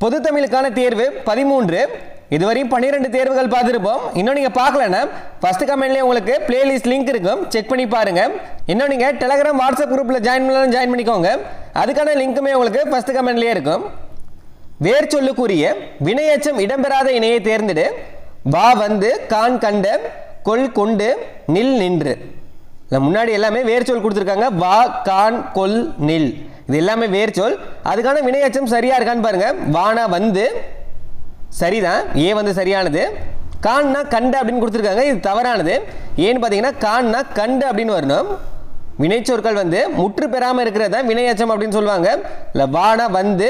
பொது தமிழுக்கான தேர்வு 13. இதுவரையும் 12 தேர்வுகள் பார்த்துருப்போம். இன்னும் நீங்கள் பார்க்கலன்னா ஃபஸ்ட்டு கமெண்ட்லேயே உங்களுக்கு பிளேலிஸ்ட் லிங்க் இருக்கும், செக் பண்ணி பாருங்கள். இன்னும் நீங்கள் டெலகிராம் வாட்ஸ்அப் குரூப்பில் ஜாயின் பண்ணலாம், ஜாயின் பண்ணிக்கோங்க. அதுக்கான லிங்க்குமே உங்களுக்கு ஃபஸ்ட்டு கமெண்ட்லேயே இருக்கும். வேர் சொல்லுக்குரிய வினையச்சம் இடம்பெறாத இணையை தேர்ந்தெடு. வா வந்து, கான் கண்ட, கொல் கொண்டு, நில் நின்று. முன்னாடி எல்லாமே வேர்ச்சொல் கொடுத்துருக்காங்க. வா, கான், கொல், நில், இது எல்லாமே வேர்ச்சொல். அதுக்கான வினையச்சம் சரியா இருக்கான்னு பாருங்க. வானா வந்து சரிதான், ஏ வந்து சரியானது. கான்னா கண்ட அப்படின்னு கொடுத்துருக்காங்க, இது தவறானது. ஏன்னு பார்த்தீங்கன்னா கான்னா கண்டு அப்படின்னு வரணும். வினைச்சொற்கள் வந்து முற்று பெறாமல் இருக்கிறது தான் வினையச்சம் அப்படின்னு சொல்லுவாங்க. இல்லை வானா வந்து,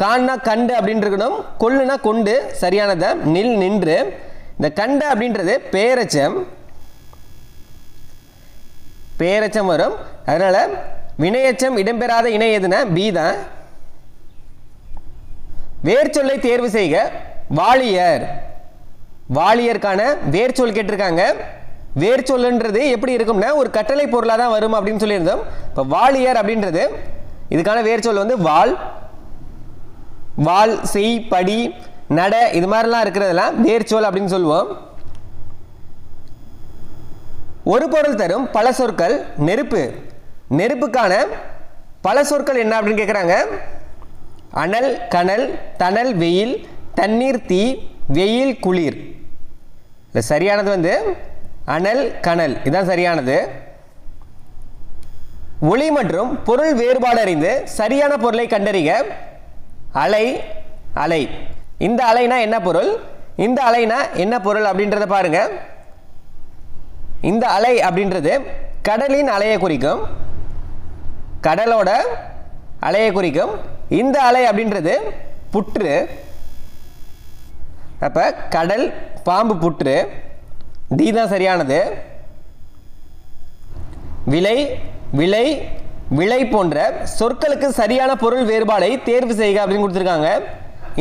கான்னா கண்டு அப்படின்னு இருக்கணும். கொல்லுனா கொண்டு, சரியானதான். நில் நின்று. இந்த கண்ட அப்படின்றது பேரச்சம், பேரச்சம் வரும். அதனால வினையச்சம் இடம்பெறாத இணை எதுனா பி தான். வேர்ச்சொல்லை தேர்வு செய்க. வாளியர், வாளியருக்கான வேர்ச்சொல் கேட்டிருக்காங்க. வேர்ச்சொல்லுன்றது எப்படி இருக்கும்னா ஒரு கட்டளை பொருளாக தான் வரும் அப்படின்னு சொல்லியிருந்தோம். இப்போ வாளியர் அப்படின்றது இதுக்கான வேர்ச்சொல் வந்து வாள், வாள், செய், படி, நட, இது மாதிரிலாம் இருக்கிறதெல்லாம் வேர்ச்சொல் அப்படின்னு சொல்லுவோம். ஒரு பொருள் தரும் பல சொற்கள். நெருப்பு, நெருப்புக்கான பல சொற்கள் என்ன அப்படின்னு கேட்குறாங்க. அனல், கனல், தணல், வெயில், தண்ணீர், தீ, வெயில், குளிர். இல்லை சரியானது வந்து அனல், கனல், இதுதான் சரியானது. ஒளி மற்றும் பொருள் வேறுபாடு அறிந்து சரியான பொருளை கண்டறிக. அலை, அலை, இந்த அலைனா என்ன பொருள், இந்த அலைனா என்ன பொருள் அப்படின்றத பாருங்க. இந்த அலை அப்படின்றது கடலின் அலையை குறிக்கும், கடலோட அலையை குறிக்கும். இந்த அலை அப்படின்றது புற்று. அப்ப கடல், பாம்பு, புற்று, டி தான் சரியானது. விலை, விலை, விலை போன்ற சொற்களுக்கு சரியான பொருள் வேறுபாடை தேர்வு செய்க அப்படின்னு கொடுத்துருக்காங்க.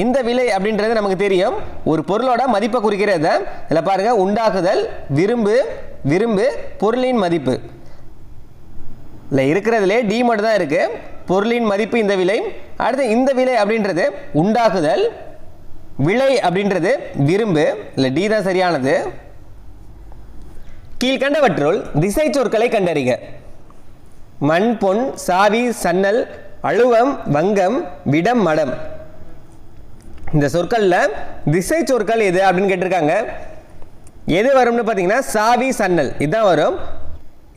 இந்த விலை அப்படின்றது நமக்கு தெரியும், ஒரு பொருளோட மதிப்பை குறிக்கிறது. இதில் பாருங்க, உண்டாக்குதல், விரும்பு, விரும்பு, பொருளின் மதிப்பு. இல்லை இருக்கிறதுலே டி மட்டும் தான் இருக்கு, பொருளின் மதிப்பு இந்த விலை. அடுத்து இந்த விலை அப்படின்றது உண்டாக்குதல், விலை அப்படின்றது விரும்பு, இல்லை டி தான் சரியானது. கீழ்கண்டவற்றுள் திசை சொற்களை கண்டறிக. மண், பொன், சாவி, சன்னல், அழுவம், வங்கம், விடம், மடம். இந்த சொற்கள்ல திசை சொற்கள் எது அப்படின்னு கேட்டிருக்காங்க. எது வரும்னு பார்த்தீங்கன்னா சாவி, சன்னல், இதுதான் வரும்.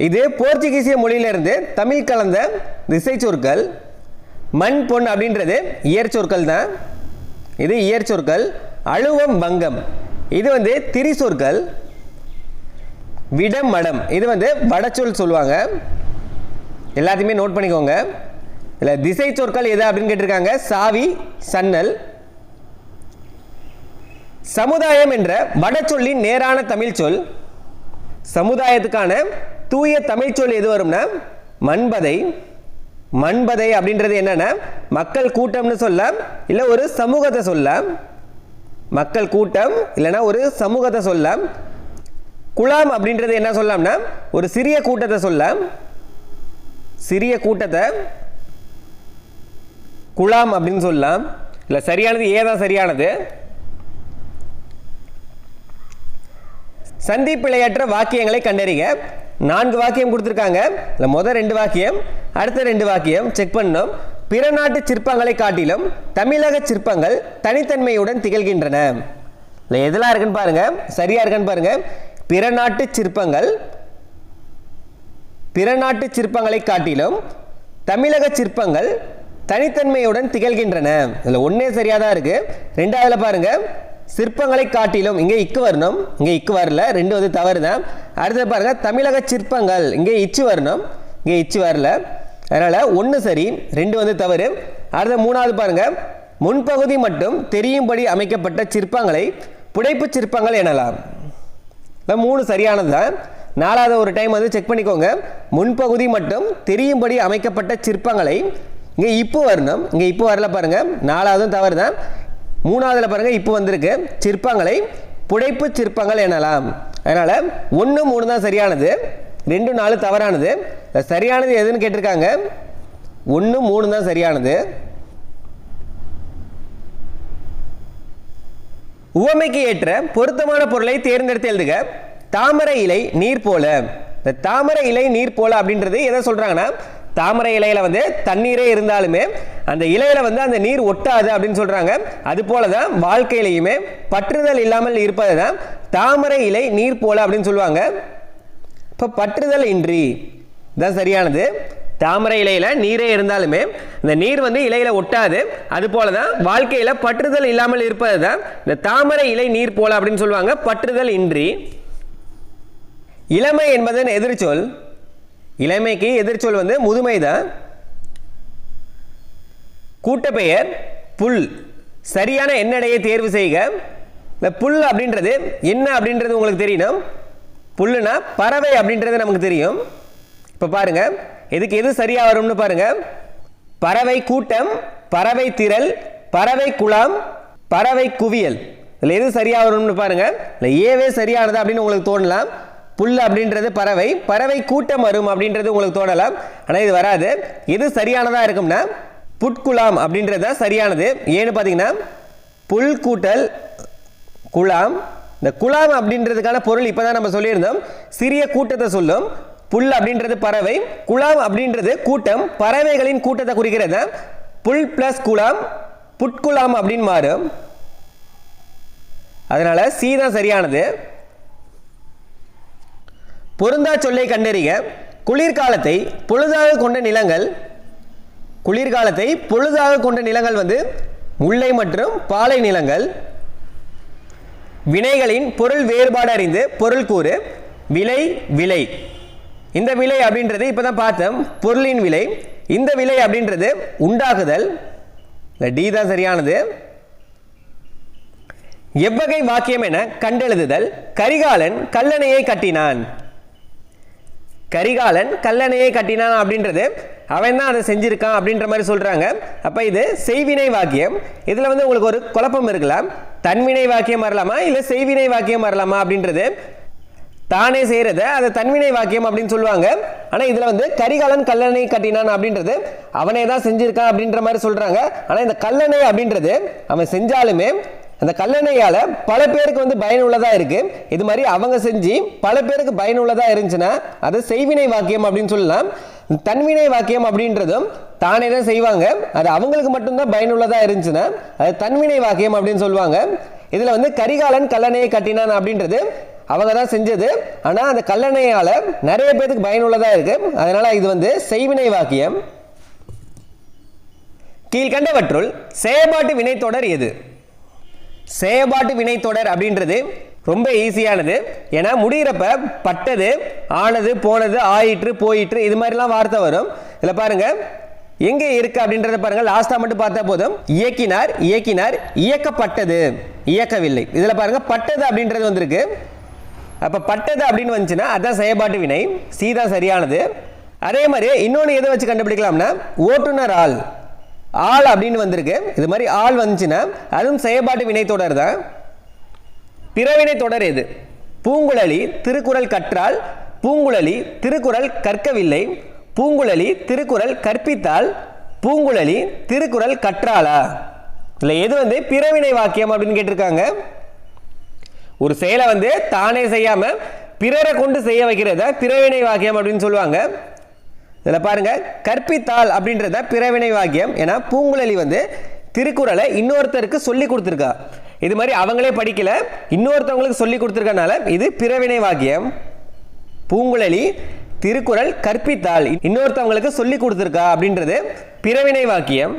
இது போர்ச்சுகீசிய மொழியிலிருந்து தமிழ் கலந்த திசை சொற்கள். மண், பொன் அப்படின்றது இயற் சொற்கள் தான், இது இயற் சொற்கள். அழுவம், வங்கம், இது வந்து திரி சொற்கள். விடம், மடம், இது வந்து வடச்சொல் சொல்லுவாங்க. எல்லாத்தையுமே நோட் பண்ணிக்கோங்க. இல்லை திசை சொற்கள் எது அப்படின்னு கேட்டிருக்காங்க. சாவி, சன்னல். சமுதாயம் என்ற வடச்சொல்லின் நேரான தமிழ் சொல். சமுதாயத்துக்கான தூய தமிழ் சொல் எது வரும்னா மண்பதை. மண்பதை அப்படின்றது என்னன்னா மக்கள் கூட்டம்னு சொல்லலாம், இல்லை ஒரு சமூகத்தை சொல்லலாம். மக்கள் கூட்டம் இல்லைன்னா ஒரு சமூகத்தை சொல்லலாம். குலாம் அப்படின்றது என்ன சொல்லலாம்னா ஒரு சிறிய கூட்டத்தை சொல்லலாம். சிறிய கூட்டத்தை குலாம் அப்படின்னு சொல்லலாம். இல்லை சரியானது ஏதான் சரியானது. சந்திப்பிழையற்ற வாக்கியங்களை கண்டறிக. 4 வாக்கியம் கொடுத்துருக்காங்க. இல்லை முதல் 2 வாக்கியம், அடுத்த 2 வாக்கியம் செக் பண்ணணும். பிற நாட்டு சிற்பங்களை காட்டிலும் தமிழக சிற்பங்கள் தனித்தன்மையுடன் திகழ்கின்றன. இல்லை எதெல்லாம் இருக்குன்னு பாருங்க, சரியா இருக்கான்னு பாருங்க. பிற நாட்டு சிற்பங்கள், பிற நாட்டு சிற்பங்களை காட்டிலும் தமிழக சிற்பங்கள் தனித்தன்மையுடன் திகழ்கின்றன. இதில் ஒன்னே சரியாக தான் இருக்கு. 2ஆவதுல பாருங்க, சிற்பங்களை காட்டிலும், இங்கே இக்கு வரணும், இங்கே இக்கு வரல, 2 வந்து தவறு தான். அடுத்தது பாருங்க, தமிழக சிற்பங்கள், இங்கே இச்சு வரணும், இங்கே இச்சு வரல, அதனால 1 சரி, 2 வந்து தவறு. அடுத்த 3ஆவது பாருங்க, முன்பகுதி மட்டும் தெரியும்படி அமைக்கப்பட்ட சிற்பங்களை புடைப்பு சிற்பங்கள் எனலாம். 3 சரியானது தான். 4ஆவது ஒரு டைம் வந்து செக் பண்ணிக்கோங்க. முன்பகுதி மட்டும் தெரியும்படி அமைக்கப்பட்ட சிற்பங்களை, இங்கே இப்பு வரணும், இங்கே இப்பு வரல பாருங்க, 4ஆவதும் தவறு தான். 3ஆவதுல பாருங்க இப்போ வந்திருக்கு, சிற்பங்களை புடைப்பு சிற்பங்கள் எனலாம். அதனால 1, 3 தான் சரியானது, 2, 4 தவறானது. சரியானது எதுன்னு கேட்டிருக்காங்க. 1, 3 தான் சரியானது. உவமைக்கு ஏற்ற பொருத்தமான பொருளை தேர்ந்தெடுத்து எழுதுக. தாமரை இலை நீர் போல. இந்த தாமரை இலை நீர் போல அப்படின்றது எதை சொல்றாங்கன்னா, தாமரை இலையில வந்து தண்ணீரே இருந்தாலுமே அந்த இலையில வந்து அந்த நீர் ஒட்டாது அப்படின்னு சொல்றாங்க. அது போலதான் வாழ்க்கையிலையுமே பற்றுதல் இல்லாமல் இருப்பது தான் தாமரை இலை நீர் போல அப்படின்னு சொல்லுவாங்க. இப்போ பற்றுதல் இன்றி தான் சரியானது. தாமரை இலையில நீரே இருந்தாலுமே இந்த நீர் வந்து இலையில ஒட்டாது. அது போலதான் வாழ்க்கையில பற்றுதல் இல்லாமல் இருப்பது தான் இந்த தாமரை இலை நீர் போல அப்படின்னு சொல்லுவாங்க, பற்றுதல் இன்றி. இளமை என்பதன் எதிர்ச்சொல், இளமைக்கு எதிர்ச்சொல் வந்து முதுமை தான். கூட்டப்பெயர் புல். சரியான எண்ணடையை தேர்வு செய்க. இந்த புல் அப்படின்றது என்ன அப்படின்றது உங்களுக்கு தெரியணும். புல்லுனா பறவை அப்படின்றது நமக்கு தெரியும். இப்போ பாருங்க, இதுக்கு எது சரியா வரும்னு பாருங்க. பறவை கூட்டம், பறவை திரள், பறவை குழாம், பறவை குவியல். இதில் எது சரியா வரும்னு பாருங்க. இல்லை ஏவே சரியானது அப்படின்னு உங்களுக்கு தோணலாம். புல் அப்படின்றது பறவை, பறவை கூட்டம் வரும் அப்படின்றது உங்களுக்கு தோணலாம். ஆனால் இது வராது. எது சரியானதா இருக்கும்னா புட்குலாம் அப்படின்றது தான் சரியானது. ஏன்னு பார்த்தீங்கன்னா புல் கூட்டல் குலாம். இந்த குலாம் அப்படின்றதுக்கான பொருள் இப்போதான் நம்ம சொல்லியிருந்தோம், சிறிய கூட்டத்தை சொல்லும். புல் அப்படின்றது பறவை, குலாம் அப்படின்றது கூட்டம், பறவைகளின் கூட்டத்தை குறிக்கிறது. புல் பிளஸ் குலாம் புட்குலாம் அப்படின்னு மாறும். அதனால சி தான் சரியானது. பொருந்தா சொல்லை கண்டறிக. குளிர்காலத்தை பொழுதாக கொண்ட நிலங்கள். குளிர்காலத்தை பொழுதாக கொண்ட நிலங்கள் வந்து முல்லை மற்றும் பாலை நிலங்கள். வினைகளின் பொருள் வேறுபாடு அறிந்து பொருள் கூறு. விலை விலை. இந்த விலை அப்படின்றது இப்பதான் பார்த்தோம், பொருளின் விலை. இந்த விலை அப்படின்றது உண்டாகுதல். டி தான் சரியானது. எவ்வகை வாக்கியம் என கண்டெழுதுதல். கரிகாலன் கல்லணையை கட்டினான். கரிகாலன் கல்லணையை கட்டினான் அப்படின்றது அவன் தான் அதை செஞ்சிருக்கான் அப்படின்ற மாதிரி சொல்றாங்க. அப்ப இது செய்வினை வாக்கியம். இதுல வந்து உங்களுக்கு ஒரு குழப்பம் இருக்கலாம், தன்வினை வாக்கியம் வரலாமா இல்ல செய்வினை வாக்கியம் வரலாமா அப்படின்றது. தானே செய்யறத அதை தன்வினை வாக்கியம் அப்படின்னு சொல்லுவாங்க. ஆனா இதுல வந்து கரிகாலன் கல்லணை கட்டினான் அப்படின்றது அவனே தான் செஞ்சிருக்கான் அப்படின்ற மாதிரி சொல்றாங்க. ஆனா இந்த கல்லணை அப்படின்றது அவன் செஞ்சாலுமே அந்த கல்லணையால பல பேருக்கு வந்து பயனுள்ளதா இருக்கு. இது மாதிரி அவங்க செஞ்சு பல பேருக்கு பயனுள்ளதா இருந்துச்சுன்னா அது செய்வினை வாக்கியம் அப்படின்னு சொல்லலாம். தன்வினை வாக்கியம் அப்படின்றதும் தானே தான் செய்வாங்க, அது அவங்களுக்கு மட்டும்தான் பயனுள்ளதா இருந்துச்சுன்னா அது தன்வினை வாக்கியம் அப்படின்னு சொல்லுவாங்க. இதுல வந்து கரிகாலன் கல்லணையை கட்டினான் அப்படின்றது அவங்க தான் செஞ்சது, ஆனா அந்த கல்லணையால நிறைய பேருக்கு பயனுள்ளதா இருக்கு, அதனால இது வந்து செய்வினை வாக்கியம். கீழ்கண்டவற்றுள் செயற்பாட்டு வினைத்தொடர் எது? செயற்பாட்டு வினைத்தொடர் அப்படின்றது ரொம்ப ஈஸியானது. ஏன்னா முடிகிறப்ப பட்டது, ஆனது, போனது, ஆயிற்று, போயிற்று இது மாதிரிலாம் வார்த்தை வரும். இதுல பாருங்க எங்கே இருக்கு அப்படின்றத பாருங்க. லாஸ்டா மட்டும் பார்த்தா போதும். இயக்கினார் இயக்கினார், இயக்கப்பட்டது இயக்கவில்லை. இதுல பாருங்க பட்டது அப்படின்றது வந்திருக்கு. அப்ப பட்டது அப்படின்னு வந்துச்சுன்னா அதான் செயற்பாட்டு வினை. சி தான் சரியானது. அதே மாதிரி இன்னொன்று எதை வச்சு கண்டுபிடிக்கலாம்னா ஓட்டுநர் ஆள். ஆள் அப்படின்னு வந்திருக்கு. இது மாதிரி ஆள் வந்துச்சுன்னா அதுவும் செயற்பாட்டு வினைத்தொடர் தான். பிறவினை தொடர் எது? பூங்குழலி திருக்குறள் கற்றால், பூங்குழலி திருக்குறள் கற்கவில்லை, பூங்குழலி திருக்குறள் கற்பித்தால், பூங்குழலி திருக்குறள் கற்றாளா? இல்லை எது வந்து பிறவினை வாக்கியம் அப்படின்னு கேட்டிருக்காங்க. ஒரு செயலை வந்து தானே செய்யாம பிறரை கொண்டு செய்ய வைக்கிறத பிறவினை வாக்கியம் அப்படின்னு சொல்லுவாங்க. இதில் பாருங்க கற்பித்தால் அப்படின்றத பிறவினை வாக்கியம். ஏன்னா பூங்குழலி வந்து திருக்குறளை இன்னொருத்தருக்கு சொல்லி கொடுத்துருக்கா. இது மாதிரி அவங்களே படிக்கல, இன்னொருத்தவங்களுக்கு சொல்லி கொடுத்துருக்கனால இது பிறவினை வாக்கியம். பூங்குழலி திருக்குறள் கற்பித்தால் இன்னொருத்தவங்களுக்கு சொல்லி கொடுத்துருக்கா அப்படின்றது பிறவினை வாக்கியம்.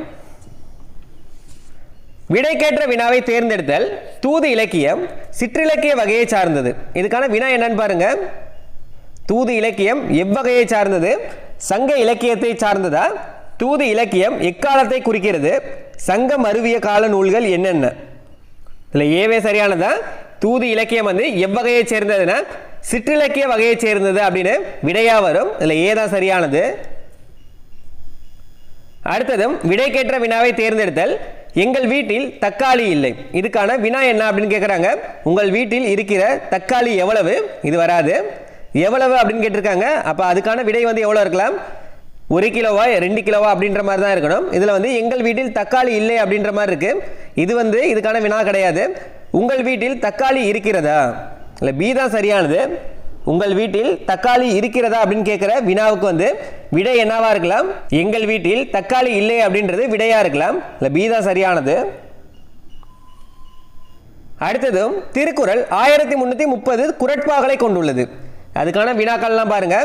விடைக்கேற்ற வினாவை தேர்ந்தெடுத்தல் தூது இலக்கியம் சிற்றிலக்கிய வகையை சார்ந்தது. இதுக்கான வினா என்னன்னு பாருங்க. தூது இலக்கியம் எவ்வகையை சார்ந்தது? சங்க இலக்கியத்தை சார்ந்ததா? தூது இலக்கியம் எக்காலத்தை குறிக்கிறது? சங்கம் அருவிய கால நூல்கள் என்னென்ன? இதுல ஏவே சரியானதா? தூது இலக்கியம் வந்து எவ்வகையை சேர்ந்ததுன்னா சிற்றிலக்கிய வகையை சேர்ந்தது அப்படின்னு விடையா வரும். இதுல ஏதான் சரியானது. அடுத்ததும் விடைக்கேற்ற வினாவை தேர்ந்தெடுத்தல் எங்கள் வீட்டில் தக்காளி இல்லை. இதுக்கான வினா என்ன அப்படின்னு கேட்குறாங்க. உங்கள் வீட்டில் இருக்கிற தக்காளி எவ்வளவு? இது வராது. எவ்வளவு அப்படின்னு கேட்டிருக்காங்க. அப்போ அதுக்கான விடை வந்து எவ்வளோ இருக்கலாம்? 1 கிலோவா 2 கிலோவா அப்படின்ற மாதிரி தான் இருக்கணும். இதில் வந்து எங்கள் வீட்டில் தக்காளி இல்லை அப்படின்ற மாதிரி இருக்கு. இது வந்து இதுக்கான வினா கிடையாது. உங்கள் வீட்டில் தக்காளி இருக்கிறதா? இல்லை பி தான் சரியானது. உங்கள் வீட்டில் தக்காளி இருக்கிறதா அப்படின்னு கேட்குற வினாவுக்கு வந்து விடை என்னவா இருக்கலாம்? எங்கள் வீட்டில் தக்காளி இல்லை அப்படின்றது விடையா இருக்கலாம். இல்லை பி தான் சரியானது. அடுத்ததும் திருக்குறள் 1330 குறட்பாக்களை கொண்டுள்ளது. அதுக்கான வினாக்கள்லாம் பாருங்க.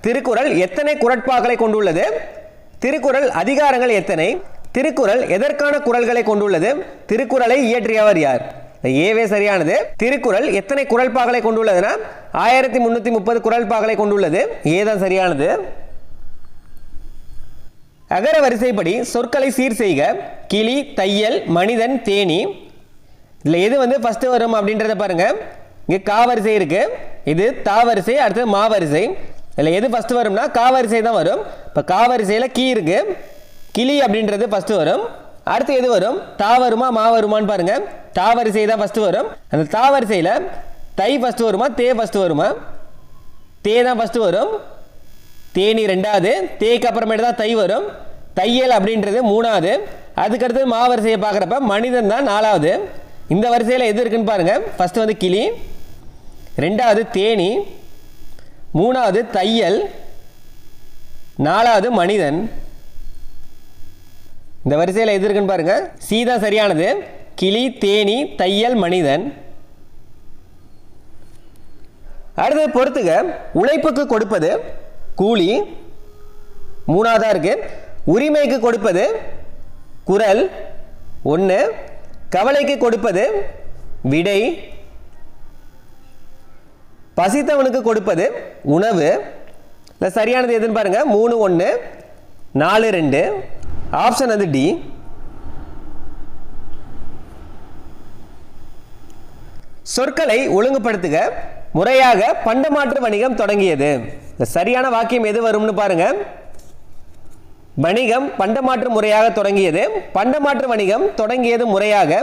திருக்குறள் எத்தனை குறட்பாக்களை கொண்டுள்ளது? திருக்குறள் அதிகாரங்கள் எத்தனை? திருக்குறள் எதற்கான குறள்களை கொண்டுள்ளது? திருக்குறளை இயற்றியவர் யார்? ஏவே சரியானது. திருக்குறள் எத்தனை குறள்பாக்களை கொண்டுள்ளதுன்னா 1330 குறள்பாக்களை கொண்டுள்ளது. ஏதான் சரியானது. அகர வரிசைப்படி சொற்களை சீர் செய்க. கிளி, தையல், மனிதன், தேனி. இதில் எது வந்து ஃபர்ஸ்ட் வரும் அப்படின்றத பாருங்க. இங்கே கா வரிசை இருக்கு, இது தா வரிசை, அடுத்தது மா வரிசை. இதில் எது ஃபர்ஸ்ட் வரும்னா கா வரிசை தான் வரும். இப்போ கா வரிசையில் கீ இருக்கு, கிளி அப்படின்றது ஃபர்ஸ்ட் வரும். அடுத்து எது வரும்? தா வருமா மா வருமானு பாருங்க. தா வரிசை தான் ஃபர்ஸ்ட் வரும். அந்த தா வரிசையில் தை ஃபர்ஸ்ட் வருமா தே ஃபர்ஸ்ட் வருமா? தே தான் ஃபர்ஸ்ட் வரும். தேனி ரெண்டாவது, தேக்கு அப்புறமேட்டு தான் தை வரும். தையல் அப்படின்றது மூணாவது. அதுக்கடுத்து மா வரிசையை பார்க்குறப்ப மனிதன் தான் நாலாவது. இந்த வரிசையில் எது இருக்குன்னு பாருங்க. ஃபர்ஸ்ட் வந்து கிளி, ரெண்டாவது தேனி, மூணாவது தையல், நாலாவது மனிதன். இந்த வரிசையில் எது இருக்குன்னு பாருங்க. சி தான் சரியானது. கிளி, தேனி, தையல், மனிதன். அடுத்தது பொறுத்துக. உழைப்புக்கு கொடுப்பது கூலி, மூணாவதா இருக்கு. உரிமைக்கு கொடுப்பது குரல், ஒன்று. கவலைக்கு கொடுப்பது விடை. பசித்தவனுக்கு கொடுப்பது உணவு. இல்லை சரியானது எதுன்னு பாருங்க. 3 1 4 2. ஆப்ஷன் வந்து டி. சொற்களை ஒழுங்குபடுத்துக. முறையாக பண்டமாற்று வணிகம் தொடங்கியது. சரியான வாக்கியம் எது வரும்னு பாருங்க. வணிகம் பண்டமாற்று முறையாக தொடங்கியது. பண்டமாற்று வணிகம் தொடங்கியது முறையாக.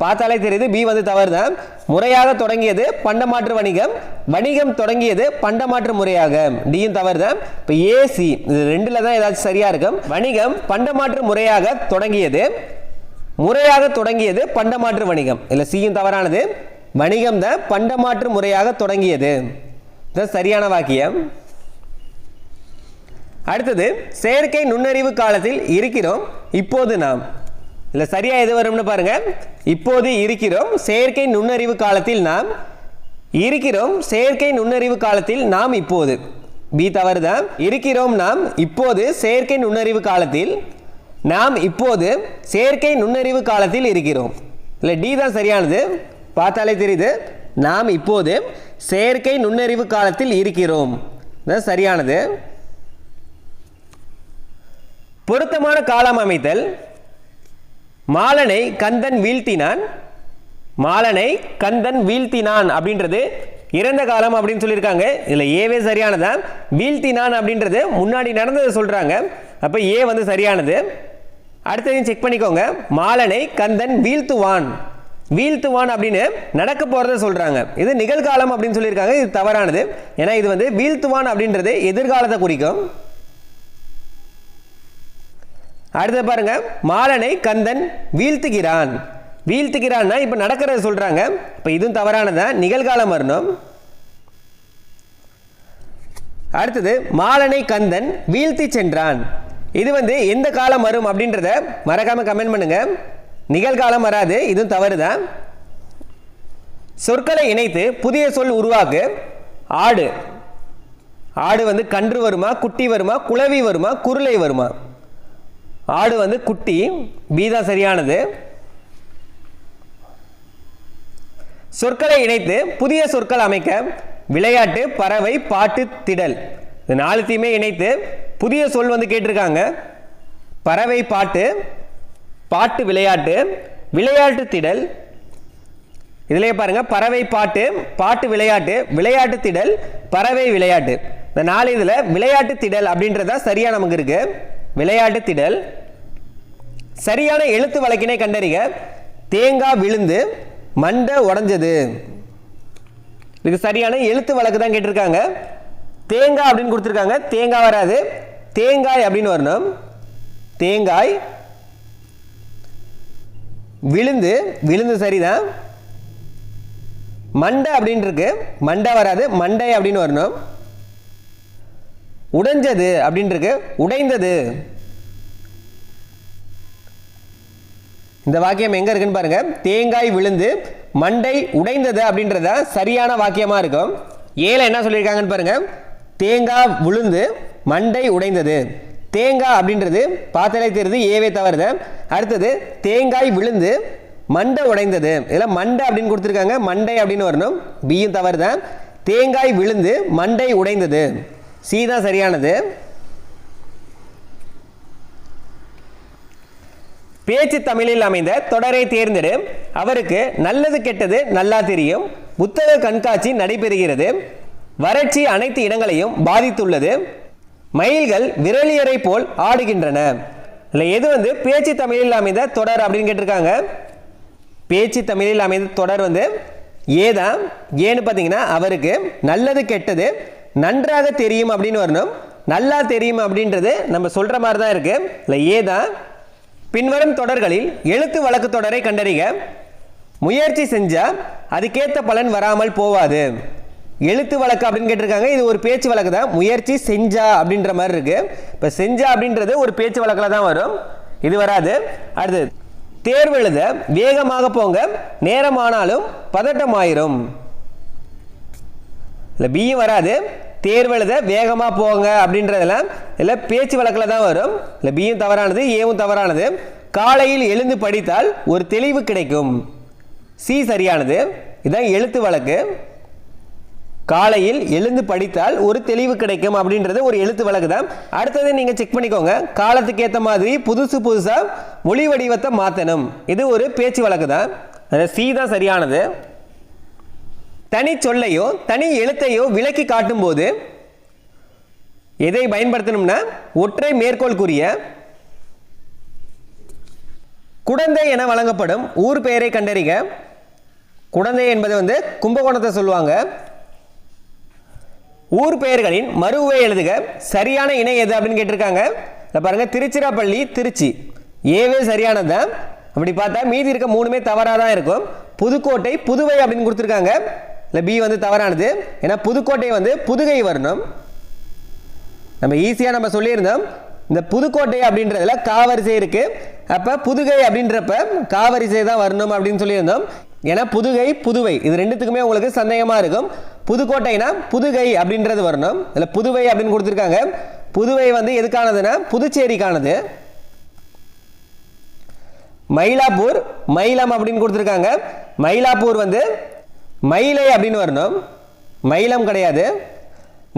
பார்த்தாலே தெரியுது பி வந்து தவறு தான். முறையாக தொடங்கியது பண்டமாற்று வணிகம், வணிகம் தொடங்கியது பண்டமாற்று முறையாக. டியும் தவறு தான். இப்போ ஏசி இது ரெண்டுல தான் ஏதாச்சும் சரியா இருக்கும். வணிகம் பண்டமாற்று முறையாக தொடங்கியது, முறையாக தொடங்கியது பண்டமாற்று வணிகம். இல்லை சியும் தவறானது. வணிகம் தான் பண்டமாற்று முறையாக தொடங்கியது. இதுதான் சரியான வாக்கியம். அடுத்தது செயற்கை நுண்ணறிவு காலத்தில் இருக்கிறோம் இப்போது நாம். இல்லை சரியா எது வரும்னு பாருங்க. இப்போது இருக்கிறோம் செயற்கை நுண்ணறிவு காலத்தில் நாம். இருக்கிறோம் செயற்கை நுண்ணறிவு காலத்தில் நாம் இப்போது. பி தவறு தான். இருக்கிறோம் நாம் இப்போது செயற்கை நுண்ணறிவு காலத்தில். நாம் இப்போது செயற்கை நுண்ணறிவு காலத்தில் இருக்கிறோம். இல்லை டி தான் சரியானது. பார்த்தாலே தெரியுது. நாம் இப்போது செயற்கை நுண்ணறிவு காலத்தில் இருக்கிறோம். இதுதான் சரியானது. பொருத்தமான காலம் அமைத்தல். மாலனை கந்தன் வீழ்த்தினான். மாலனை கந்தன் வீழ்த்தினான் அப்படின்றது இறந்த காலம் அப்படின்னு சொல்லியிருக்காங்க. இதில் ஏவே சரியானதான். வீழ்த்தினான் அப்படின்றது முன்னாடி நடந்ததை சொல்கிறாங்க. அப்போ ஏ வந்து சரியானது. அடுத்ததையும் செக் பண்ணிக்கோங்க. மாலனை கந்தன் வீழ்த்துவான். வீழ்த்துவான் அப்படின்னு நடக்க போகிறத சொல்கிறாங்க. இது நிகழ்காலம் அப்படின்னு சொல்லியிருக்காங்க. இது தவறானது. ஏன்னா இது வந்து வீழ்த்துவான் அப்படின்றது எதிர்காலத்தை குறிக்கும். அடுத்து பாருங்க. மாலனை கந்தன் வீழ்த்துகிறான். வீழ்த்துகிறான்னா இப்போ நடக்கிறத சொல்கிறாங்க. இப்போ இதுவும் தவறானதான். நிகழ்காலம் வரணும். அடுத்தது மாலனை கந்தன் வீழ்த்தி சென்றான். இது வந்து எந்த காலம் வரும் அப்படின்றத மறக்காம கமெண்ட் பண்ணுங்க. நிகழ்காலம் வராது. இதுவும் தவறு தான். சொற்களை இணைத்து புதிய சொல் உருவாக்கு. ஆடு. ஆடு வந்து கன்று வருமா, குட்டி வருமா, குளவி வருமா, குருளை வருமா? ஆடு வந்து குட்டி. பி தான் சரியானது. சொற்களை இணைத்து புதிய சொற்கள் அமைக்க. விளையாட்டு, பறவை, பாட்டு, திடல். இது நாலுத்தையுமே இணைத்து புதிய சொல் வந்து கேட்டிருக்காங்க. பறவை பாட்டு, பாட்டு விளையாட்டு, விளையாட்டு திடல். இதுலேயே பாருங்க. பறவை பாட்டு, பாட்டு விளையாட்டு, விளையாட்டு திடல், பறவை விளையாட்டு. இந்த நாலு இதில் விளையாட்டு திடல் அப்படின்றதா சரியா நமக்கு இருக்கு. விளையாட்டு திடல். சரியான எழுத்து வழக்கினை கண்டறிக. தேங்காய் விழுந்து மண்டை உடைஞ்சது. இதுக்கு சரியான எழுத்து வழக்கு தான் கேட்டிருக்காங்க. தேங்காய் அப்படின்னு கொடுத்துருக்காங்க. தேங்காய் வராது. தேங்காய் அப்படின்னு வரணும். தேங்காய். விழுந்து, விழுந்து சரிதான். மண்டை அப்படின்னு இருக்கு, மண்டை வராது, மண்டை அப்படின்னு வரணும். உடைஞ்சது அப்படின்னு இருக்கு, உடைந்தது. இந்த வாக்கியம் எங்க இருக்குன்னு பாருங்க. தேங்காய் விழுந்து மண்டை உடைந்தது அப்படின்றத சரியான வாக்கியமா இருக்கும். ஏல என்ன சொல்லியிருக்காங்கன்னு பாருங்க. தேங்காய் விழுந்து மண்டை உடைந்தது. தேங்காய் அப்படின்றது பார்த்தாலே தெரியுது ஏவே தவறுது. அடுத்தது தேங்காய் விழுந்து மண்டை உடைந்தது. இதில் மண்டை அப்படின்னு கொடுத்துருக்காங்க, மண்டை அப்படின்னு வரணும். பியும் தவறுதான். தேங்காய் விழுந்து மண்டை உடைந்தது, சி தான் சரியானது. பேச்சு தமிழில் அமைந்த தொடரை தேர்ந்தெடு. அவருக்கு நல்லது கெட்டது நல்லா தெரியும். புத்தக கண்காட்சி நடைபெறுகிறது. வறட்சி அனைத்து இடங்களையும் பாதித்துள்ளது. மயில்கள் விரலியரை போல் ஆடுகின்றன. இல்லை எது வந்து பேச்சு தமிழில் அமைந்த தொடர் அப்படின்னு கேட்டிருக்காங்க. பேச்சு தமிழில் அமைந்த தொடர் வந்து ஏதான். ஏன்னு பார்த்தீங்கன்னா அவருக்கு நல்லது கெட்டது நன்றாக தெரியும் அப்படின்னு வரணும். நல்லா தெரியும் அப்படின்றது நம்ம சொல்கிற மாதிரி தான் இருக்கு. இல்லை ஏதான். பின்வரும் தொடர்களில் எழுத்து வழக்கு தொடரை கண்டறிக. முயற்சி செஞ்சால் அதுக்கேற்ற பலன் வராமல் போவாது. எழுத்து வழக்கு அப்படின்னு கேட்டிருக்காங்க. இது ஒரு பேச்சு வழக்கு தான். முயற்சி செஞ்சா அப்படின்ற மாதிரி இருக்கு. இப்போ செஞ்சா அப்படின்றது ஒரு பேச்சு வழக்கில் தான் வரும், இது வராது. அடுத்து தேர்வு எழுத வேகமாக போங்க, நேரமானாலும் பதட்டமாயிரும். இல்லை பியும் வராது. தேர்வு எழுத வேகமாக போங்க அப்படின்றதெல்லாம் இல்லை பேச்சு வழக்கில் தான் வரும். இல்லை பியும் தவறானது, ஏவும் தவறானது. காலையில் எழுந்து படித்தால் ஒரு தெளிவு கிடைக்கும், சி சரியானது. இதுதான் எழுத்து வழக்கு. காலையில் எழுந்து படித்தால் ஒரு தெளிவு கிடைக்கும் அப்படின்றது ஒரு எழுத்து வழக்கு தான். அடுத்தது நீங்கள் செக் பண்ணிக்கோங்க. காலத்துக்கு ஏற்ற மாதிரி புதுசாக மொழி வடிவத்தை மாற்றணும், இது ஒரு பேச்சு வழக்கு தான். சி தான் சரியானது. தனி சொல்லையோ தனி எழுத்தையோ விளக்கி காட்டும் போது எதை பயன்படுத்தணும்னா ஒற்றை மேற்கோள் குறிய. குடந்தை என வழங்கப்படும் ஊர் பெயரை கண்டறிக. குடந்தை என்பது வந்து கும்பகோணத்தை சொல்லுவாங்க. ஊர் பெயர்களின் மறுவை எழுதுக. சரியான இணை எது அப்படின்னு கேட்டிருக்காங்க. பாருங்க, திருச்சிராப்பள்ளி, திருச்சி, ஏவே சரியானது தான். அப்படி பார்த்தா மீதி இருக்க மூணுமே தவறாக தான் இருக்கும். புதுக்கோட்டை, புதுவை அப்படின்னு கொடுத்துருக்காங்க. இல்லை பி வந்து தவறானது. ஏன்னா புதுக்கோட்டை வந்து புதுகை வரணும். நம்ம ஈஸியாக நம்ம சொல்லியிருந்தோம். இந்த புதுக்கோட்டை அப்படின்றதுல காவரிசை இருக்கு. அப்போ புதுகை அப்படின்றப்ப காவரிசை தான் வரணும் அப்படின்னு சொல்லியிருந்தோம். ஏன்னா புதுகை, புதுவை இது ரெண்டுத்துக்குமே உங்களுக்கு சந்தேகமாக இருக்கும். புதுக்கோட்டைனா புதுகை அப்படின்றது வரணும். இல்லை புதுவை அப்படின்னு கொடுத்துருக்காங்க. புதுவை வந்து எதுக்கானதுன்னா புதுச்சேரிக்கானது. மயிலாப்பூர், மயிலம் அப்படின்னு கொடுத்துருக்காங்க. மயிலாப்பூர் வந்து மயிலை அப்படின்னு வரணும், மயிலம் கிடையாது.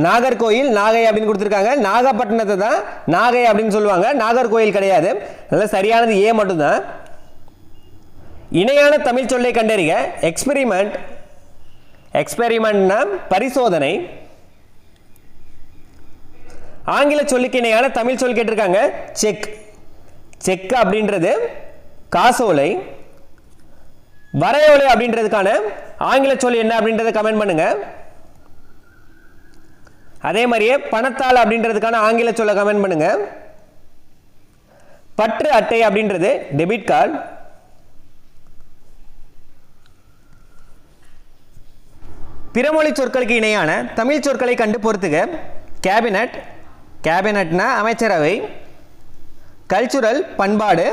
நாகர்கோயில், நாகை அப்படின்னு கொடுத்துருக்காங்க. நாகப்பட்டினத்தை தான் நாகை அப்படின்னு சொல்லுவாங்க, நாகர்கோயில் கிடையாது. அதனால் சரியானது ஏ மட்டும்தான். இணையான தமிழ் சொல்லை கண்டறிக. எக்ஸ்பெரிமெண்ட், எக்ஸ்பெரிமெண்ட்னா பரிசோதனை. ஆங்கில சொல்லுக்கு இணையான தமிழ் சொல் கேட்டிருக்காங்க. செக், செக் அப்படின்றது காசோலை. வரையோலை அப்படின்றதுக்கான ஆங்கில சொல் என்ன அப்படின்றத கமெண்ட் பண்ணுங்க. அதே மாதிரியே பணத்தாள் அப்படின்றதுக்கான ஆங்கில சொல்ல கமெண்ட் பண்ணுங்க. பற்று அட்டை அப்படின்றது டெபிட் கார்டு. பிறமொழி சொற்களுக்கு இணையான தமிழ் சொற்களை கண்டு பொறுத்துக. கேபினட், கேபினட்னா அமைச்சரவை. கல்ச்சுரல் பண்பாடு.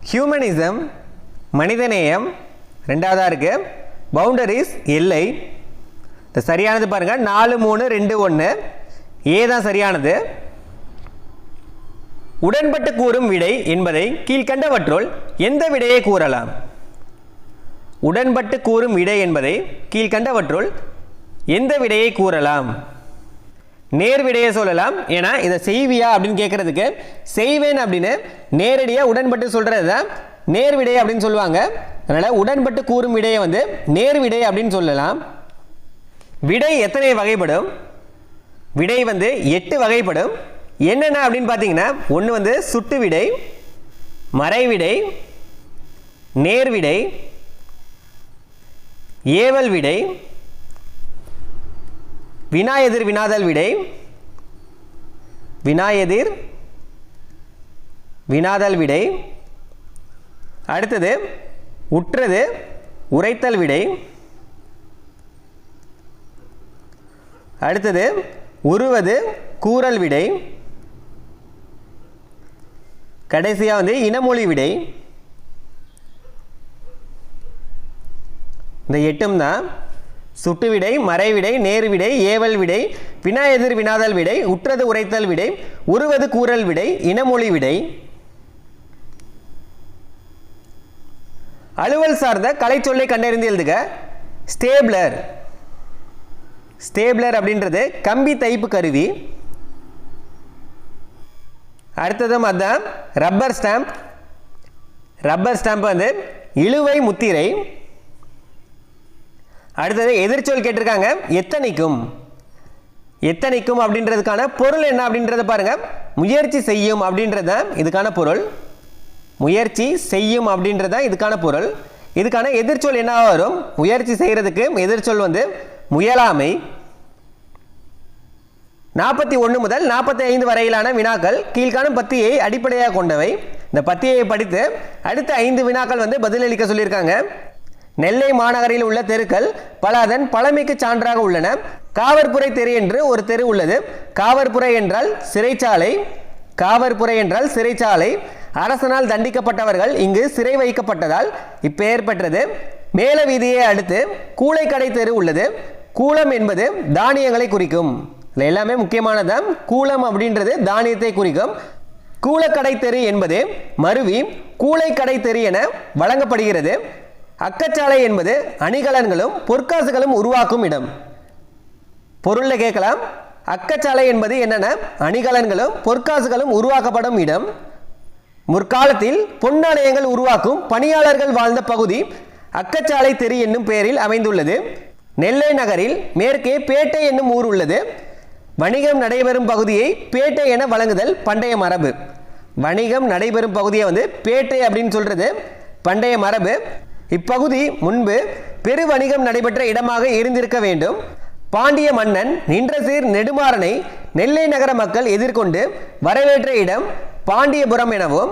ஹியூமனிசம் மனிதநேயம் ரெண்டாவதாக இருக்கு. பவுண்டரிஸ் எல்லை. சரியானது பாருங்க 4 3 2 1 ஏ தான் சரியானது. உடன்பட்டு கூறும் விடை என்பதை கீழ்கண்டவற்றுள் எந்த விடையை கூறலாம்? உடன்பட்டு கூறும் விடை என்பதை கீழ்கண்டவற்றுள் எந்த விடையை கூறலாம்? நேர் விடையை சொல்லலாம். ஏன்னா இதை செய்வியா அப்படின்னு கேட்கறதுக்கு செய்வேன் அப்படின்னு நேரடியாக உடன்பட்டு சொல்றது தான் நேர் விடை அப்படின்னு சொல்லுவாங்க. அதனால உடன்பட்டு கூறும் விடையை வந்து நேர் விடை அப்படின்னு சொல்லலாம். விடை எத்தனை வகைப்படும்? விடை வந்து 8 வகைப்படும். என்னென்ன அப்படின்னு பார்த்தீங்கன்னா, ஒன்று வந்து சுட்டு விடை, மறைவிடை, நேர்விடை, ஏவல் விடை, வினாயெதிர் வினாதல் விடை, வினாயெதிர் வினாதல் விடை. அடுத்தது உற்றது உரைத்தல் விடை. அடுத்தது உருவது கூறல் விடை, கடைசியாக வந்து இனமொழி விடை. இந்த 8ம் தான் சுட்டு விடை, மறைவிடை, நேரு விடை, ஏவல் விடை, வினா எதிர் வினாதல் விடை, உற்றது உரைத்தல் விடை, உருவது கூறல் விடை, இனமொழி விடை. அலுவல் சார்ந்த கலைச்சொல்லை கண்டறிந்து எழுதுக. ஸ்டேப்லர். ஸ்டேப்லர் அப்படின்றது கம்பி தைப்பு கருவி. அடுத்ததும் அதுதான் ரப்பர் ஸ்டாம்ப். ரப்பர் ஸ்டாம்ப் வந்து இழுவை முத்திரை. அடுத்தது எதிர்ச்சொல் கேட்டிருக்காங்க. எத்தனைக்கும். எத்தனைக்கும் அப்படின்றதுக்கான பொருள் என்ன அப்படின்றத பாருங்க. முயற்சி செய்யும் அப்படின்றது தான் இதுக்கான பொருள். முயற்சி செய்யும் அப்படின்றது தான் இதுக்கான பொருள். இதுக்கான எதிர்ச்சொல் என்ன வரும்? முயற்சி செய்கிறதுக்கு எதிர்ச்சொல் வந்து முயலாமை. 41 முதல் 45 வரையிலான வினாக்கள் கீழ்காணும் பத்தியை அடிப்படையாக கொண்டவை. இந்த பத்தியை படித்து அடுத்த 5 வினாக்கள் வந்து பதிலளிக்க சொல்லியிருக்காங்க. நெல்லை மாநகரில் உள்ள தெருக்கள் பல அதன் பழமைக்கு சான்றாக உள்ளன. காவற்புரை தெரு என்று ஒரு தெரு உள்ளது. காவற்புரை என்றால் சிறைச்சாலை. காவற்புரை என்றால் சிறைச்சாலை. அரசனால் தண்டிக்கப்பட்டவர்கள் இங்கு சிறை வைக்கப்பட்டதால் இப்பெயர் பெற்றது. மேல வீதியை அடுத்து கூளைக்கடை தெரு உள்ளது. கூலம் என்பது தானியங்களை குறிக்கும். இல்லை எல்லாமே முக்கியமானதான். கூலம் அப்படின்றது தானியத்தை குறிக்கும். கூலக்கடை தெரு என்பது மருவி கூளைக்கடை தெரு என வழங்கப்படுகிறது. அக்கச்சாலை என்பது அணிகலன்களும் பொற்காசுகளும் உருவாக்கும் இடம். பொருள்ல கேட்கலாம். அக்கச்சாலை என்பது என்னென்ன? அணிகலன்களும் பொற்காசுகளும் உருவாக்கப்படும் இடம். முற்காலத்தில் பொன்னாணயங்கள் உருவாக்கும் பணியாளர்கள் வாழ்ந்த பகுதி அக்கச்சாலை தெரு என்னும் பெயரில் அமைந்துள்ளது. நெல்லை நகரில் மேற்கே பேட்டை என்னும் ஊர் உள்ளது. வணிகம் நடைபெறும் பகுதியை பேட்டை என வழங்குதல் பண்டைய மரபு. வணிகம் நடைபெறும் பகுதியை வந்து பேட்டை அப்படின்னு சொல்றது பண்டைய மரபு. இப்பகுதி முன்பு பெரு வணிகம் நடைபெற்ற இடமாக இருந்திருக்க வேண்டும். பாண்டிய மன்னன் நின்ற சீர் நெடுமாறனை நெல்லை நகர மக்கள் எதிர்கொண்டு வரவேற்ற இடம் பாண்டியபுரம் எனவும்,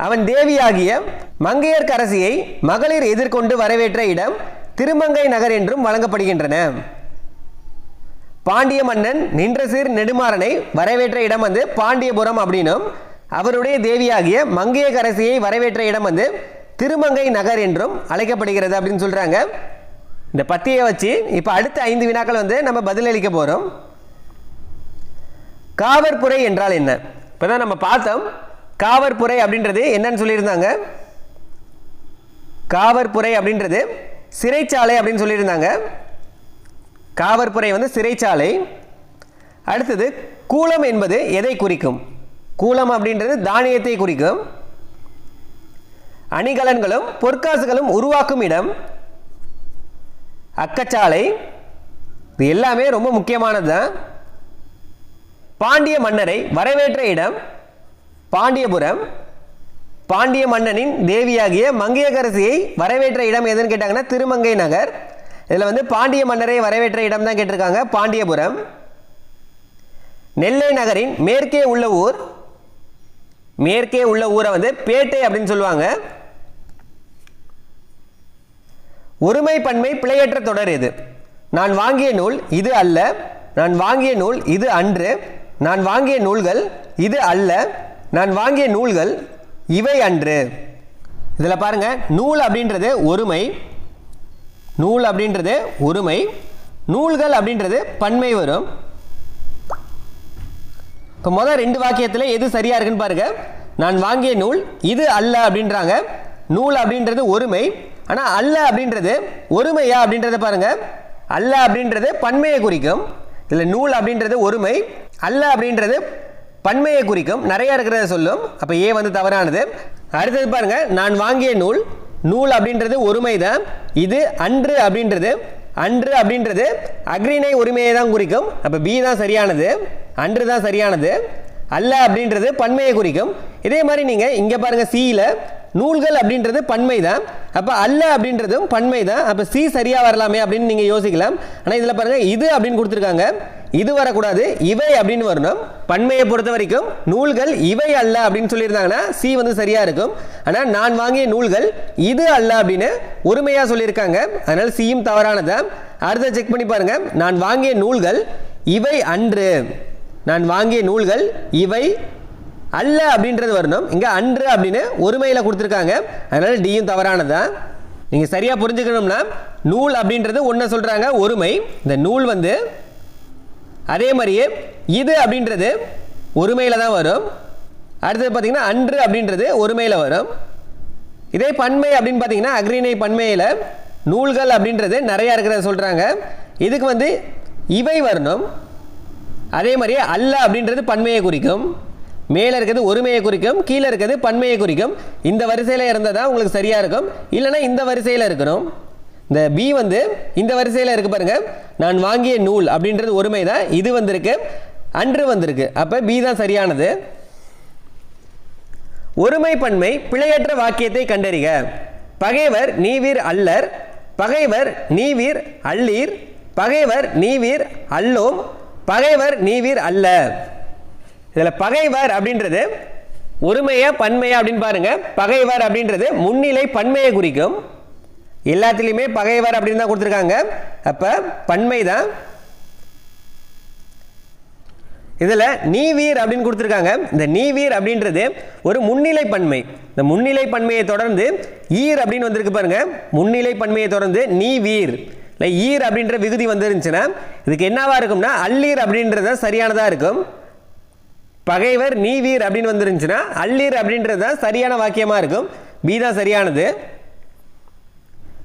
அவன் தேவியாகிய மங்கையர்க்கரசியை மகளிர் எதிர்கொண்டு வரவேற்ற இடம் திருமங்கை நகர் என்றும் வழங்கப்படுகின்றன. பாண்டிய மன்னன் நின்ற சீர் நெடுமாறனை வரவேற்ற இடம் வந்து பாண்டியபுரம் அப்படின்னும், அவருடைய தேவியாகிய மங்கையர்க்கரசியை வரவேற்ற இடம் வந்து திருமங்கை நகர் என்றும் அழைக்கப்படுகிறது அப்படின்னு சொல்றாங்க. இந்த பத்தியை வச்சு இப்போ அடுத்த 5 வினாக்கள் வந்து நம்ம பதிலளிக்க போறோம். காவற்புரை என்றால் என்ன? இப்பதான் நம்ம பார்த்தோம். காவற்புரை அப்படின்றது என்னன்னு சொல்லியிருந்தாங்க. காவற்புரை அப்படின்றது சிறைச்சாலை அப்படின்னு சொல்லியிருந்தாங்க. காவற்புரை வந்து சிறைச்சாலை. அடுத்தது கூலம் என்பது எதை குறிக்கும்? கூலம் அப்படின்றது தானியத்தை குறிக்கும். அணிகலன்களும் பொற்காசுகளும் உருவாக்கும் இடம் அக்கச்சாலை. இது எல்லாமே ரொம்ப முக்கியமானது தான். பாண்டிய மன்னரை வரவேற்ற இடம் பாண்டியபுரம். பாண்டிய மன்னனின் தேவியாகிய மங்கையர்க்கரசியை வரவேற்ற இடம் எதுன்னு கேட்டாங்கன்னா திருமங்கை நகர். இதில் வந்து பாண்டிய மன்னரை வரவேற்ற இடம் தான் கேட்டிருக்காங்க, பாண்டியபுரம். நெல்லை நகரின் மேற்கே உள்ள ஊர், மேற்கே உள்ள ஊரை வந்து பேட்டை அப்படின்னு சொல்லுவாங்க. ஒருமை பன்மை பிழையற்ற தொடர் எது? நான் வாங்கிய நூல் இது அல்ல. நான் வாங்கிய நூல் இது அன்று. நான் வாங்கிய நூல்கள் இது அல்ல. நான் வாங்கிய நூல்கள் இவை அன்று. இதில் பாருங்க, நூல் அப்படின்றது ஒருமை. நூல் அப்படின்றது ஒருமை. நூல்கள் அப்படின்றது பன்மை வரும். இப்போ முதல் 2 வாக்கியத்தில் எது சரியா இருக்குன்னு பாருங்க. நான் வாங்கிய நூல் இது அல்ல அப்படின்றாங்க. நூல் அப்படின்றது ஒருமை. ஆனால் அல்ல அப்படின்றது ஒருமையா அப்படின்றத பாருங்க. அல்ல அப்படின்றது பன்மையை குறிக்கும். இதில் நூல் அப்படின்றது ஒருமை, அல்ல அப்படின்றது பன்மையை குறிக்கும், நிறைய இருக்கிறத சொல்லும். அப்போ ஏ வந்து தவறானது. அடுத்தது பாருங்க, நான் வாங்கிய நூல், நூல் அப்படின்றது ஒருமை தான். இது அன்று அப்படின்றது, அன்று அப்படின்றது அக்ரிணை உரிமையை தான் குறிக்கும். அப்போ பி தான் சரியானது, அன்று தான் சரியானது. அல்ல அப்படின்றது பன்மையை குறிக்கும். இதே மாதிரி நீங்கள் இங்கே பாருங்கள், சியில் நூல்கள் அப்படின்றது பன்மை தான். அப்போ அல்ல அப்படின்றதும் பன்மை தான். அப்போ சி சரியாக வரலாமே அப்படின்னு நீங்கள் யோசிக்கலாம். ஆனால் இதில் பாருங்கள், இது அப்படின்னு கொடுத்துருக்காங்க. இது வரக்கூடாது, இவை அப்படின்னு வரணும். பன்மையை பொறுத்த வரைக்கும் நூல்கள் இவை அல்ல அப்படின்னு சொல்லியிருந்தாங்கன்னா சி வந்து சரியாக இருக்கும். ஆனால் நான் வாங்கிய நூல்கள் இது அல்ல அப்படின்னு ஒருமையாக சொல்லியிருக்காங்க. அதனால் சியும் தவறானதான். அடுத்த செக் பண்ணி பாருங்கள், நான் வாங்கிய நூல்கள் இவை அன்று நான் வாங்கிய நூல்கள் இவை அல்ல அப்படின்றது வரணும். இங்கே அன்று அப்படின்னு ஒருமையில் கொடுத்துருக்காங்க, அதனால் டியும் தவறானதான். நீங்கள் சரியாக புரிஞ்சுக்கணும்னா நூல் அப்படின்றது ஒன்று சொல்கிறாங்க ஒருமை, இந்த நூல் வந்து அதே மாதிரியே இது அப்படின்றது ஒருமையில் தான் வரும். அடுத்தது பார்த்தீங்கன்னா அன்று அப்படின்றது ஒருமையில் வரும். இதே பன்மை அப்படின்னு பார்த்தீங்கன்னா அக்ரிணை பன்மையில் நூல்கள் அப்படின்றது நிறையா இருக்கிறத சொல்கிறாங்க. இதுக்கு வந்து இவை வரணும். அதே மாதிரியே அல்ல அப்படின்றது பன்மையை குறிக்கும், மேலே இருக்கிறது ஒருமையை குறிக்கும், கீழே இருக்கிறது பன்மையை குறிக்கும். இந்த வரிசையில் இருந்தால் தான் உங்களுக்கு சரியாக இருக்கும், இல்லைனா இந்த வரிசையில் இருக்கணும். இந்த பி வந்து இந்த வரிசையில் இருக்கு பாருங்க, நான் வாங்கிய நூல் அப்படின்றது ஒருமை தான், இது வந்திருக்கு, அன்று வந்திருக்கு, அப்போ பி தான் சரியானது. ஒருமை பன்மை பிழையற்ற வாக்கியத்தை கண்டறிக. பகைவர் நீவீர் அல்லர், பகைவர் நீவீர் அல்லீர், பகைவர் நீவீர் அல்லோம், பகைவர் நீவீர் அல்ல. இதில் பகைவர் அப்படின்றது ஒருமையா பன்மையா அப்படின்னு பாருங்க. பகைவர் அப்படின்றது முன்னிலை பன்மையை குறிக்கும், எல்லாத்துலேயுமே பகைவர் அப்படின்னு தான் கொடுத்துருக்காங்க, அப்போ பன்மை தான். இதில் நீவீர் அப்படின்னு கொடுத்துருக்காங்க, இந்த நீவீர் அப்படின்றது ஒரு முன்னிலை பன்மை. இந்த முன்னிலை பன்மையை தொடர்ந்து ஈர் அப்படின்னு வந்திருக்கு பாருங்க, முன்னிலை பன்மையை தொடர்ந்து நீவீர் இல்லை ஈர் அப்படின்ற விகுதி வந்துருந்துச்சுன்னா இதுக்கு என்னவா இருக்கும்னா அல்லீர் அப்படின்றது சரியானதாக இருக்கும். பகைவர் நீவீர் அப்படின்னு வந்துருந்துச்சுன்னா அல்லீர் அப்படின்றது தான் சரியான வாக்கியமாக இருக்கும், பி தான் சரியானது.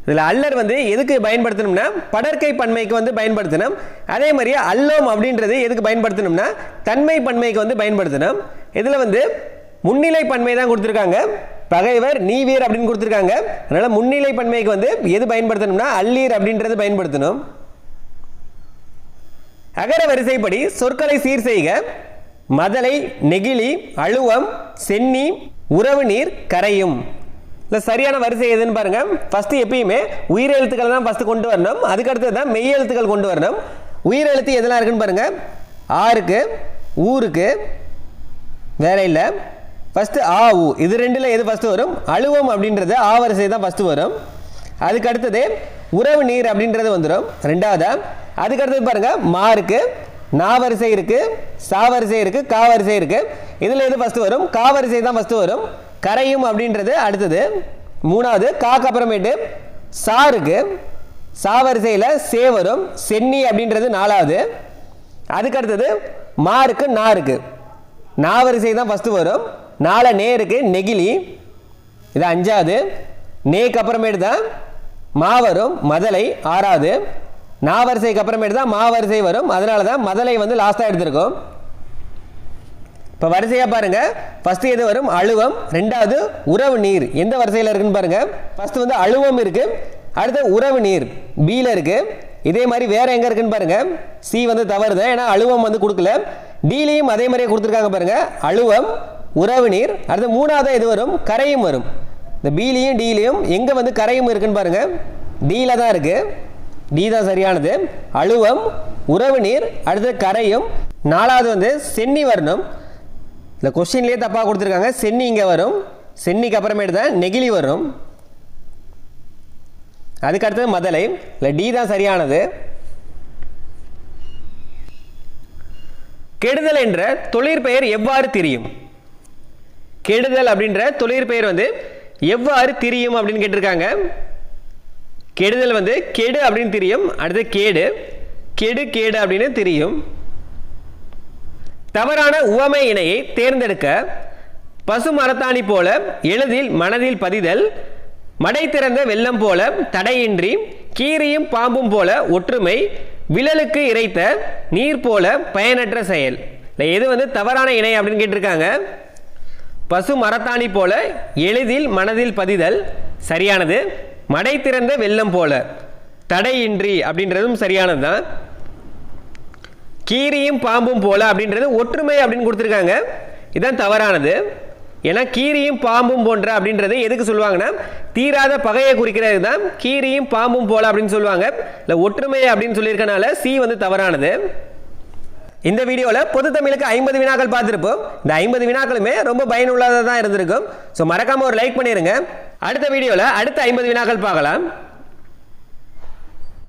இதில் அல்லர் வந்து எதுக்கு பயன்படுத்தணும்னா படற்கை பன்மைக்கு வந்து பயன்படுத்தணும். அதே மாதிரியே அல்லோம் அப்படின்றது எதுக்கு பயன்படுத்தணும்னா தன்மை பன்மைக்கு வந்து பயன்படுத்தணும். இதில் வந்து முன்னிலை பன்மை தான் கொடுத்துருக்காங்க, பகைவர் நீவீர் அப்படின்னு கொடுத்துருக்காங்க, அதனால் முன்னிலை பன்மைக்கு வந்து எது பயன்படுத்தணும்னா அல்லீர் அப்படின்றது பயன்படுத்தணும். அகர வரிசைப்படி சொற்களை சீர் செய்க. மதலை, நெகிழி, அழுவம், சென்னி, உறவு நீர், கரையும். இல்லை சரியான வரிசை எதுன்னு பாருங்க. ஃபஸ்ட்டு எப்பயுமே உயிர் எழுத்துக்களை தான் ஃபஸ்ட்டு கொண்டு வரணும், அதுக்கடுத்து தான் மெய் எழுத்துக்கள் கொண்டு வரணும். உயிர் எழுத்து எதெல்லாம் இருக்குன்னு பாருங்க, ஆருக்கு, ஊருக்கு, வேற இல்லை. ஃபஸ்ட்டு ஆ ஊ, இது ரெண்டில் எது ஃபஸ்ட்டு வரும்? அழுவம் அப்படின்றது ஆ வரிசை தான் ஃபஸ்ட்டு வரும். அதுக்கு அடுத்தது உறவு நீர் அப்படின்றது வந்துடும் ரெண்டாவதா. அதுக்கு அடுத்தது பாருங்க மா இருக்கு, நா வரிசை இருக்கு, சா வரிசை இருக்கு, கா வரிசை இருக்கு. இதில் எது ஃபஸ்ட்டு வரும்? கா வரிசை தான் ஃபஸ்ட்டு வரும். கரையும் அப்படின்றது அடுத்தது மூணாவது. காக்கு அப்புறமேட்டு சா இருக்கு, சா வரிசையில் சே வரும். சென்னி அப்படின்றது நாலாவது. அதுக்கு அடுத்தது மா இருக்கு, நா இருக்கு, நா வரிசை தான் ஃபஸ்ட்டு வரும். நால நே இருக்கு, நெகிழி, இது அஞ்சாவது. நேக்கு அப்புறமேட்டு தான் மா வரும், மதலை ஆறாவது. நா வரிசைக்கு அப்புறமேட்டு தான் மா வரிசை வரும், அதனால தான் மதலை வந்து லாஸ்ட்டாக எடுத்திருக்கோம். இப்போ வரிசையாக பாருங்கள், ஃபஸ்ட்டு எது வரும்? அழுவம். ரெண்டாவது உறவு நீர், எந்த வரிசையில் இருக்குன்னு பாருங்கள். ஃபஸ்ட்டு வந்து அழுவம் இருக்குது, அடுத்து உறவு நீர் பியில் இருக்குது. இதே மாதிரி வேறு எங்கே இருக்குன்னு பாருங்கள், சி வந்து தவறு தான், ஏன்னா அழுவம் வந்து கொடுக்கல. டீலையும் அதே மாதிரியே கொடுத்துருக்காங்க பாருங்கள், அழுவம், உறவு நீர். அடுத்து மூணாவது எது வரும்? கரையும் வரும். இந்த பிலையும் டீலையும் எங்கே வந்து கரையும் இருக்குன்னு பாருங்கள், டீல தான் இருக்குது, டி தான் சரியானது. அழுவம், உறவு நீர், அடுத்து கரையும். நாலாவது வந்து சென்னி வரணும். இந்த கொஸ்டின்லேயே தப்பாக கொடுத்துருக்காங்க, சென்னி இங்கே வரும், சென்னிக்கு அப்புறமேட்டு தான் நெகிழி வரும். அதுக்கு அடுத்தது மதலை, இல்லை டி தான் சரியானது. கெடுதல் என்ற தொழிற்பெயர் எவ்வாறு திரியும்? கெடுதல் அப்படின்ற தொழிற்பெயர் வந்து எவ்வாறு திரியும் அப்படின்னு கேட்டிருக்காங்க. கெடுதல் வந்து கெடு அப்படின்னு தெரியும், அடுத்து கேடு, கெடு கேடு அப்படின்னு தெரியும். தவறான உவமை இணையை தேர்ந்தெடுக்க. பசு மரத்தாணி போல எளிதில் மனதில் பதிதல், மடை திறந்த வெள்ளம் போல தடையின்றி, கீரியும் பாம்பும் போல ஒற்றுமை, விழலுக்கு இறைத்த நீர் போல பயனற்ற செயல். எது வந்து தவறான இணை அப்படின்னு கேட்டிருக்காங்க. பசு மரத்தாணி போல எளிதில் மனதில் பதிதல் சரியானது. மடை திறந்த வெள்ளம் போல தடையின்றி அப்படின்றதும் சரியானது தான். கீரியும் பாம்பும் போல அப்படின்றது ஒற்றுமை அப்படின்னு கொடுத்துருக்காங்க, இதுதான் தவறானது. ஏன்னா கீரியும் பாம்பும் போன்ற அப்படின்றது எதுக்கு சொல்லுவாங்கன்னா தீராத பகையை குறிக்கிறது தான் கீரியும் பாம்பும் போல அப்படின்னு சொல்லுவாங்க. இல்லை ஒற்றுமை அப்படின்னு சொல்லியிருக்கனால சி வந்து தவறானது. இந்த வீடியோவில் பொது தமிழுக்கு 50 வினாக்கள் பார்த்துருப்போம். இந்த 50 வினாக்களுமே ரொம்ப பயனுள்ளதாக தான் இருந்திருக்கும். ஸோ மறக்காமல் ஒரு லைக் பண்ணிடுங்க. அடுத்த வீடியோவில் அடுத்த 50 வினாக்கள் பார்க்கலாம்.